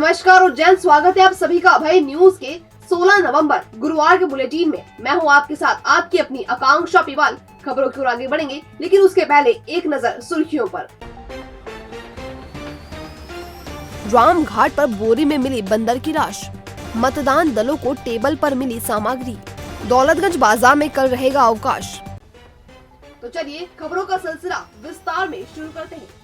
नमस्कार और जय स्वागत है आप सभी का अभय न्यूज के 16 नवंबर गुरुवार के बुलेटिन में। मैं हूं आपके साथ आपकी अपनी आकांक्षा पिवाल। खबरों की ओर आगे बढ़ेंगे, लेकिन उसके पहले एक नजर सुर्खियों पर। राम घाट पर बोरी में मिली बंदर की लाश, मतदान दलों को टेबल पर मिली सामग्री, दौलतगंज बाजार में कल रहेगा अवकाश। तो चलिए खबरों का सिलसिला विस्तार में शुरू करते हैं।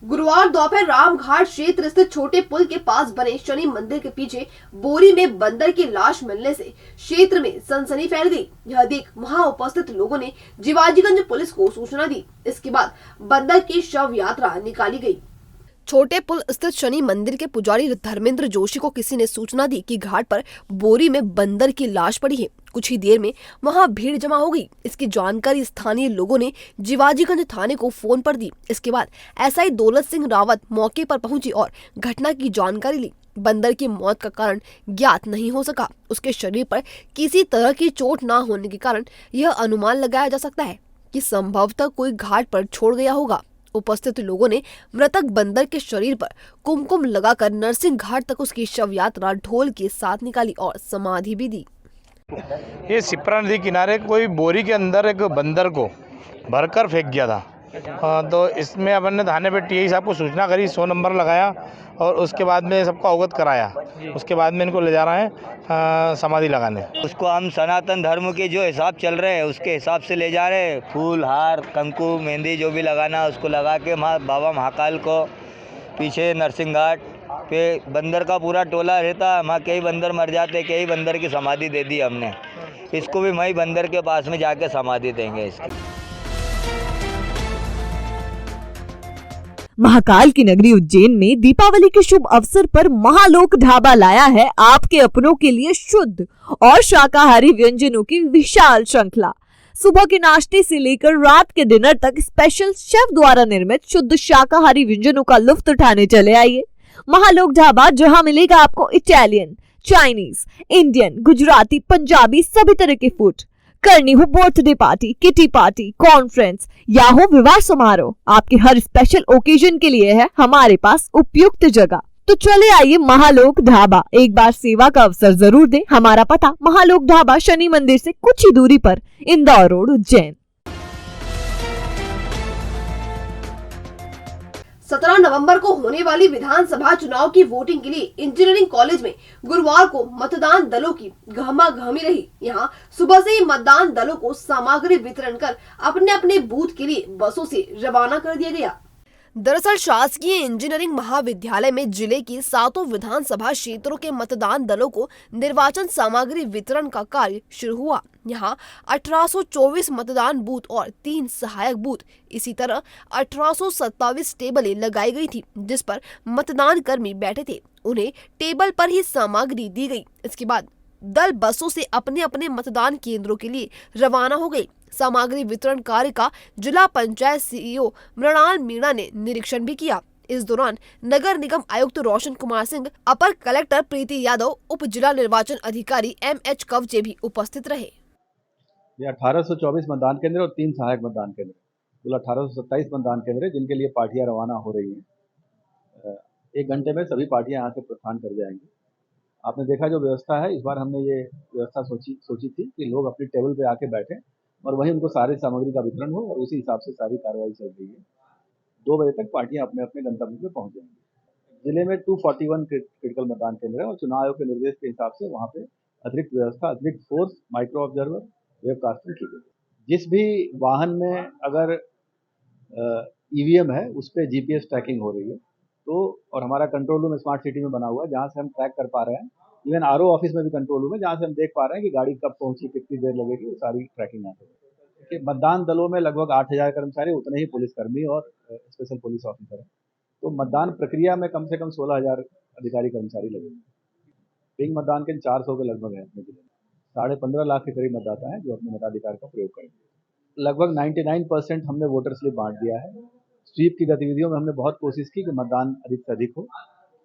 गुरुवार दोपहर रामघाट क्षेत्र स्थित छोटे पुल के पास बने शनि मंदिर के पीछे बोरी में बंदर की लाश मिलने से क्षेत्र में सनसनी फैल गई। यह देख वहां उपस्थित लोगों ने जिवाजीगंज पुलिस को सूचना दी। इसके बाद बंदर की शव यात्रा निकाली गई। छोटे पुल स्थित शनि मंदिर के पुजारी धर्मेंद्र जोशी को किसी ने सूचना दी कि घाट पर बोरी में बंदर की लाश पड़ी है। कुछ ही देर में वहां भीड़ जमा हो गई। इसकी जानकारी स्थानीय लोगों ने जिवाजीगंज थाने को फोन पर दी। इसके बाद एसआई दौलत सिंह रावत मौके पर पहुंची और घटना की जानकारी ली। बंदर की मौत का कारण ज्ञात नहीं हो सका। उसके शरीर पर किसी तरह की चोट न होने के कारण यह अनुमान लगाया जा सकता है कि संभवतः कोई घाट पर छोड़ गया होगा। उपस्थित लोगों ने मृतक बंदर के शरीर पर कुमकुम लगाकर नरसिंह घाट तक उसकी शव यात्रा ढोल के साथ निकाली और समाधि भी दी। ये सिप्रा नदी किनारे कोई बोरी के अंदर एक बंदर को भरकर फेंक गया था। तो इसमें अपन ने थाने पे टीआई साहब को सूचना करी, 100 नंबर लगाया और उसके बाद में सबको अवगत कराया। उसके बाद में इनको ले जा रहे हैं समाधि लगाने। उसको हम सनातन धर्म के जो हिसाब चल रहे हैं उसके हिसाब से ले जा रहे हैं। फूल, हार, कंकु, मेहंदी जो भी लगाना है उसको लगा के बाबा महाकाल को पीछे नरसिंह घाट पे बंदर का पूरा टोला रहता। वहाँ कई बंदर मर जाते, कई बंदर की समाधि दे दी हमने। इसको भी वही बंदर के पास में जाके समाधि देंगे इसकी। महाकाल की नगरी उज्जैन में दीपावली के शुभ अवसर पर महालोक ढाबा लाया है आपके अपनों के लिए शुद्ध और शाकाहारी व्यंजनों की विशाल श्रृंखला। सुबह के नाश्ते से लेकर रात के डिनर तक स्पेशल शेफ द्वारा निर्मित शुद्ध शाकाहारी व्यंजनों का लुत्फ उठाने चले आइए। महालोक ढाबा, जहां मिलेगा आपको Italian, Chinese, Indian, Gujarati, Punjabi सभी तरह के फूड। करनी हो birthday party, kitty party, conference या हो विवाह समारोह, आपके हर स्पेशल ओकेजन के लिए है हमारे पास उपयुक्त जगह। तो चले आइए महालोक ढाबा, एक बार सेवा का अवसर जरूर दें। हमारा पता महालोक ढाबा, शनि मंदिर से कुछ ही दूरी पर, इंदौर रोड, उज्जैन। 17 नवंबर को होने वाली विधानसभा चुनाव की वोटिंग के लिए इंजीनियरिंग कॉलेज में गुरुवार को मतदान दलों की गहमागहमी रही। यहां सुबह से ही मतदान दलों को सामग्री वितरण कर अपने अपने बूथ के लिए बसों से रवाना कर दिया गया। दरअसल शासकीय इंजीनियरिंग महाविद्यालय में जिले की 7 विधानसभा क्षेत्रों के मतदान दलों को निर्वाचन सामग्री वितरण का कार्य शुरू हुआ। यहां 1824 मतदान बूथ और 3 सहायक बूथ, इसी तरह 1827 टेबलें लगाई गई थी, जिस पर मतदान कर्मी बैठे थे। उन्हें टेबल पर ही सामग्री दी गई। इसके बाद दल बसों से अपने अपने मतदान केंद्रों के लिए रवाना हो गए। सामग्री वितरण कार्य का जिला पंचायत सीईओ मृणाल मीणा ने निरीक्षण भी किया। इस दौरान नगर निगम आयुक्त रोशन कुमार सिंह, अपर कलेक्टर प्रीति यादव, उप जिला निर्वाचन अधिकारी MH कवचे भी उपस्थित रहे। ये 1824 मतदान केंद्र और 3 सहायक मतदान केंद्र, कुल 1827 मतदान केंद्र है जिनके लिए पार्टियां रवाना हो रही हैं। 1 घंटे में सभी पार्टियां यहाँ से प्रस्थान कर जाएंगी। आपने देखा जो व्यवस्था है, इस बार हमने ये व्यवस्था सोची थी कि लोग अपनी टेबल पे आके बैठें और वहीं उनको सारी सामग्री का वितरण हो और उसी हिसाब से सारी कार्रवाई चल रही है। 2 बजे तक पार्टियां अपने अपने गंतव्य पे पहुंच जाएंगी। जिले में 241 क्रिटिकल मतदान केंद्र है और चुनाव आयोग के निर्देश के हिसाब से वहाँ पे अतिरिक्त व्यवस्था, अतिरिक्त फोर्स, माइक्रो ऑब्जर्वर, वेबकास्टिंग की गई। जिस भी वाहन में अगर ईवीएम है उस पर जीपीएस ट्रैकिंग हो रही है, तो और हमारा कंट्रोल रूम स्मार्ट सिटी में बना हुआ है जहाँ से हम ट्रैक कर पा रहे हैं। इवन आरओ ऑफिस में भी कंट्रोल रूम है जहाँ से हम देख पा रहे हैं कि गाड़ी कब पहुंची, कितनी देर लगेगी, वो सारी ट्रैकिंग यहाँ पे। मतदान दलों में लगभग 8000 कर्मचारी, उतने ही पुलिसकर्मी और स्पेशल पुलिस ऑफिसर हैं। तो मतदान प्रक्रिया में कम से कम 16000 अधिकारी कर्मचारी लगेंगे। पिंक मतदान के 400 के लगभग है अपने जिले में। 15.5 लाख के करीब मतदाता हैं जो अपने मताधिकार का प्रयोग करेंगे। लगभग 99% हमने वोटर स्लिप बांट दिया है। स्वीप की गतिविधियों में हमने बहुत कोशिश की कि मतदान अधिक से अधिक हो।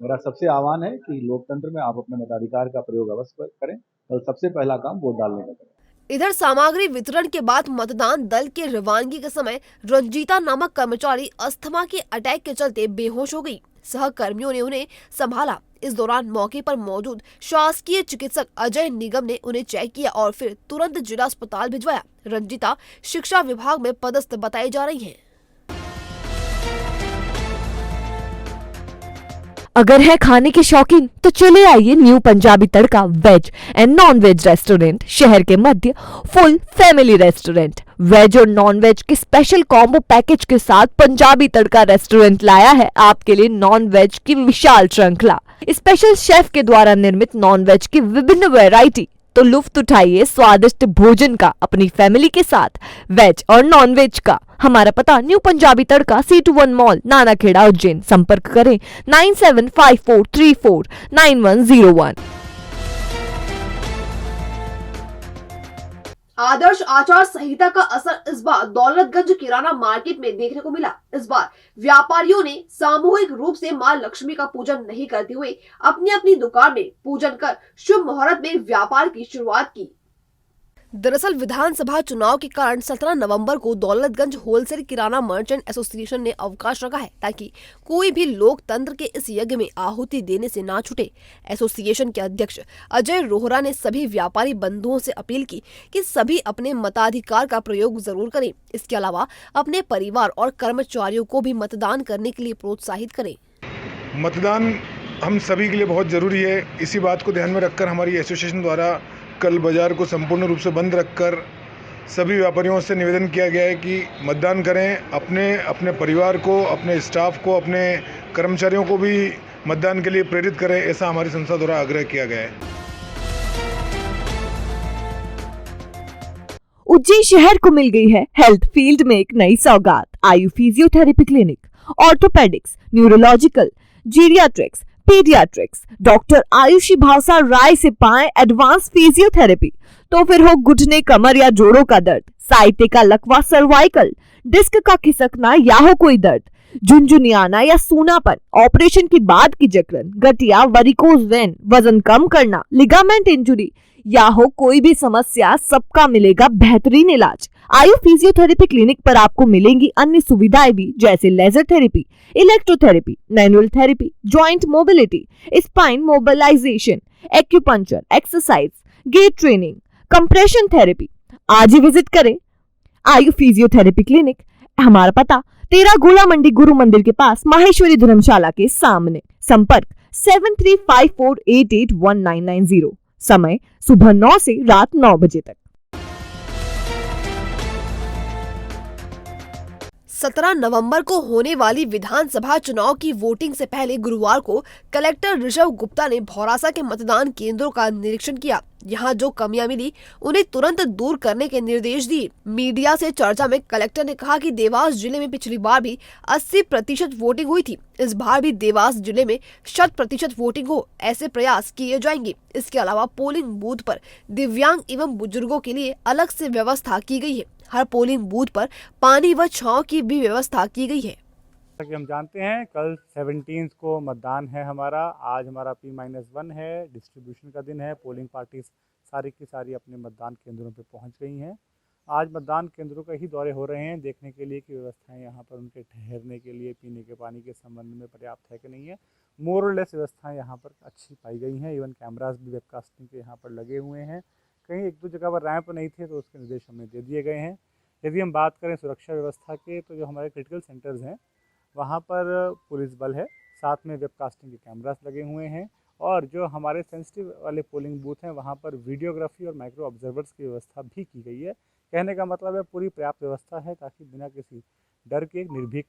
मेरा सबसे आह्वान है कि लोकतंत्र में आप अपने मताधिकार का प्रयोग अवश्य करें। कल सबसे पहला काम वोट डालने का करें। इधर सामग्री वितरण के बाद मतदान दल के रवानगी के समय रंजीता नामक कर्मचारी अस्थमा के अटैक के चलते बेहोश हो गई। सहकर्मियों ने उन्हें संभाला। इस दौरान मौके पर मौजूद शासकीय चिकित्सक अजय निगम ने उन्हें चेक किया और फिर तुरंत जिला अस्पताल भिजवाया। रंजीता शिक्षा विभाग में पदस्थ बताई जा रही हैं। अगर है खाने के शौकीन तो चले आइए new Punjabi Tadka veg and non veg restaurant, शहर के मध्य फुल फैमिली रेस्टोरेंट। वेज और नॉन वेज के स्पेशल कॉम्बो पैकेज के साथ पंजाबी तड़का रेस्टोरेंट लाया है आपके लिए नॉन वेज की विशाल श्रृंखला। स्पेशल शेफ के द्वारा निर्मित नॉन वेज की विभिन्न वैरायटी, तो लुफ्त उठाइए स्वादिष्ट भोजन का अपनी फैमिली के साथ, वेज और नॉन वेज का। हमारा पता न्यू पंजाबी तड़का C21 मॉल, नानाखेड़ा, उज्जैन। संपर्क करें 9754349101। आदर्श आचार संहिता का असर इस बार दौलतगंज किराना मार्केट में देखने को मिला। इस बार व्यापारियों ने सामूहिक रूप से मां लक्ष्मी का पूजन नहीं करते हुए अपनी अपनी दुकान में पूजन कर शुभ मुहूर्त में व्यापार की शुरुआत की। दरअसल विधानसभा चुनाव के कारण 17 नवंबर को दौलतगंज होलसेल किराना मर्चेंट एसोसिएशन ने अवकाश रखा है ताकि कोई भी लोकतंत्र के इस यज्ञ में आहुति देने से ना छूटे। एसोसिएशन के अध्यक्ष अजय रोहरा ने सभी व्यापारी बंधुओं से अपील की कि सभी अपने मताधिकार का प्रयोग जरूर करें। इसके अलावा अपने परिवार और कर्मचारियों को भी मतदान करने के लिए प्रोत्साहित करें। मतदान हम सभी के लिए बहुत ज़रूरी है। इसी बात को ध्यान में रखकर हमारी एसोसिएशन द्वारा कल बाज़ार को संपूर्ण रूप से बंद रखकर सभी व्यापारियों से निवेदन किया गया है कि मतदान करें। अपने परिवार को, अपने स्टाफ को, अपने कर्मचारियों को भी मतदान के लिए प्रेरित करें, ऐसा हमारी संस्था द्वारा आग्रह किया गया है। उज्जैन शहर को मिल गई है हेल्थ फील्ड में एक नई सौगात। Ayu physiotherapy clinic, orthopaedics, neurological, geriatrics, paediatrics. Doctor Ayushi Bhavsar से पाएं एडवांस फिजियोथेरेपी। तो फिर हो घुटने, कमर या जोड़ों का दर्द, साइटिका, लकवा, सर्वाइकल, डिस्क का खिसकना या हो कोई दर्द, झुनझुनियाना या सूनापन, ऑपरेशन के बाद की जकड़न, गठिया, वेरिकोज वेन, वजन कम करना, लिगामेंट इंजुरी या हो कोई भी समस्या, सबका मिलेगा बेहतरीन इलाज। आयु फिजियोथेरेपी क्लिनिक पर आपको मिलेंगी अन्य सुविधाएं भी, जैसे laser therapy, electrotherapy, manual therapy, joint mobility, spine mobilisation, acupuncture, exercise, gait training, compression therapy. आज ही विजिट करें आयु फिजियोथेरेपी क्लिनिक। हमारा पता 13 गोला मंडी गुरु मंदिर के पास, माहेश्वरी धर्मशाला के सामने। संपर्क 7354881990। समय सुबह 9 से रात 9 बजे तक। 17 नवंबर को होने वाली विधानसभा चुनाव की वोटिंग से पहले गुरुवार को कलेक्टर ऋषभ गुप्ता ने भौरासा के मतदान केंद्रों का निरीक्षण किया। यहां जो कमियां मिली उन्हें तुरंत दूर करने के निर्देश दिए। मीडिया से चर्चा में कलेक्टर ने कहा कि देवास जिले में पिछली बार भी 80% वोटिंग हुई थी। इस बार भी देवास जिले में 100% वोटिंग हो, ऐसे प्रयास किए जाएंगे। इसके अलावा पोलिंग बूथ पर दिव्यांग एवं बुजुर्गों के लिए अलग से व्यवस्था की गई है। हर पोलिंग बूथ पर पानी व छांव की भी व्यवस्था की गई है। कि हम जानते हैं कल 17 को मतदान है हमारा। आज हमारा P-1 है, डिस्ट्रीब्यूशन का दिन है। पोलिंग पार्टी सारी की सारी अपने मतदान केंद्रों पे पहुंच गई हैं। आज मतदान केंद्रों का ही दौरे हो रहे हैं देखने के लिए कि व्यवस्थाएं यहाँ पर उनके ठहरने के लिए, पीने के पानी के संबंध में पर्याप्त है कि नहीं है। मोर और लेस व्यवस्थाएँ यहाँ पर अच्छी पाई गई हैं। इवन कैमरास भी वेबकास्टिंग के यहाँ पर लगे हुए हैं। कहीं एक दो जगह पर रैंप नहीं थे तो उसके निर्देश हमें दे दिए गए हैं। यदि हम बात करें सुरक्षा व्यवस्था के, तो जो हमारे क्रिटिकल सेंटर्स हैं वहाँ पर पुलिस बल है, साथ में वेबकास्टिंग के कैमरास लगे हुए हैं। और जो हमारे सेंसिटिव वाले पोलिंग बूथ हैं वहाँ पर वीडियोग्राफी और माइक्रो ऑब्जर्वर्स की व्यवस्था भी की गई है। कहने का मतलब है पूरी पर्याप्त व्यवस्था है ताकि बिना किसी डर के एक निर्भीक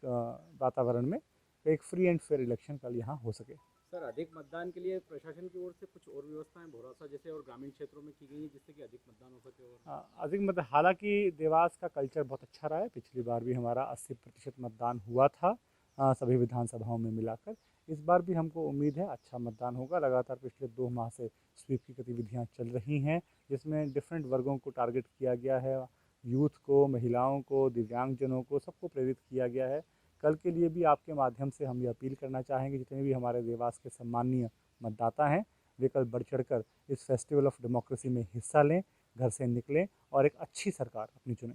वातावरण में एक फ्री एंड फेयर इलेक्शन कल यहाँ हो सके। सर, अधिक मतदान के लिए प्रशासन की ओर से कुछ और व्यवस्थाएं भौरासा जैसे और ग्रामीण क्षेत्रों में की गई हैं जिससे कि अधिक मतदान हो सके। और अधिक मतदान, हालांकि देवास का कल्चर बहुत अच्छा रहा है। पिछली बार भी हमारा 80% मतदान हुआ था सभी विधानसभाओं में मिलाकर। इस बार भी हमको उम्मीद है अच्छा मतदान होगा। लगातार पिछले 2 माह से स्वीप की गतिविधियाँ चल रही हैं जिसमें डिफरेंट वर्गों को टारगेट किया गया है, यूथ को, महिलाओं को, दिव्यांगजनों को, सबको प्रेरित किया गया है। कल के लिए भी आपके माध्यम से हम ये अपील करना चाहेंगे जितने भी हमारे देवास के सम्मानीय मतदाता हैं वे कल बढ़ चढ़कर इस फेस्टिवल ऑफ डेमोक्रेसी में हिस्सा लें। घर से निकलें और एक अच्छी सरकार अपनी चुनें।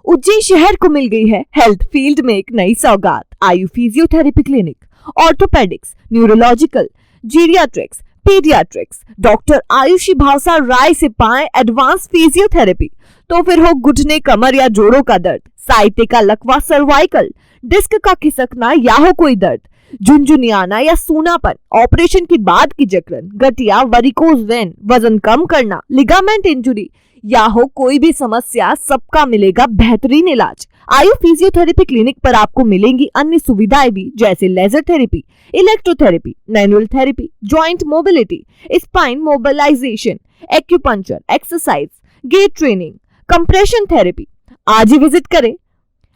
उज्जैन शहर को मिल गई है हेल्थ फील्ड में एक नई सौगात। Ayu physiotherapy clinic, orthopaedics, neurological, geriatrics, paediatrics. Doctor Ayushi Bhavsar से पाएं एडवांस फिजियोथेरेपी। तो फिर हो घुटने, कमर या जोड़ों का दर्द, साइटिका, लकवा, सर्वाइकल, डिस्क का खिसकना या हो कोई दर्द, झुनझुनियाना या सूनापन, ऑपरेशन के बाद की जकड़न, गठिया, वेरिकोज वेन, वजन कम करना, लिगामेंट इंजुरी या हो कोई भी समस्या, सबका मिलेगा बेहतरीन इलाज। आयु फिजियोथेरेपी क्लिनिक पर आपको मिलेंगी अन्य सुविधाएं भी, जैसे laser therapy, electrotherapy, manual therapy, joint mobility, spine mobilisation, acupuncture, exercise, gait training, compression therapy. आज ही विजिट करें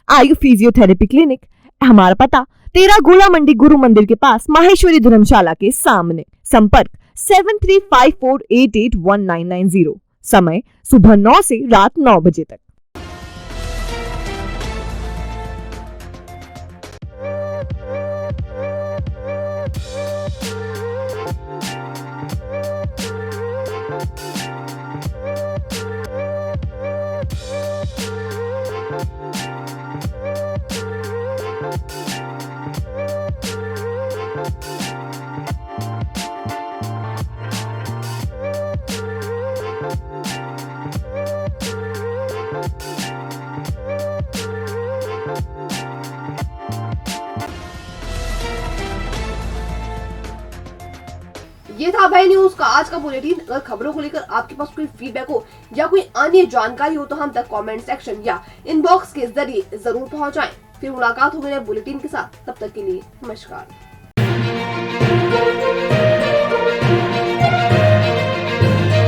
आयु फिजियोथेरेपी क्लिनिक। हमारा पता 13 गोला मंडी गुरु मंदिर के पास, माहेश्वरी धर्मशाला के सामने। संपर्क 7354881990। समय सुबह 9 से रात 9 बजे तक। ये था भाई न्यूज का आज का बुलेटिन। अगर खबरों को लेकर आपके पास कोई फीडबैक हो या कोई अन्य जानकारी हो तो हम तक कमेंट सेक्शन या इनबॉक्स के जरिए जरूर पहुंचाएं। फिर मुलाकात होगी नए बुलेटिन के साथ, तब तक के लिए नमस्कार।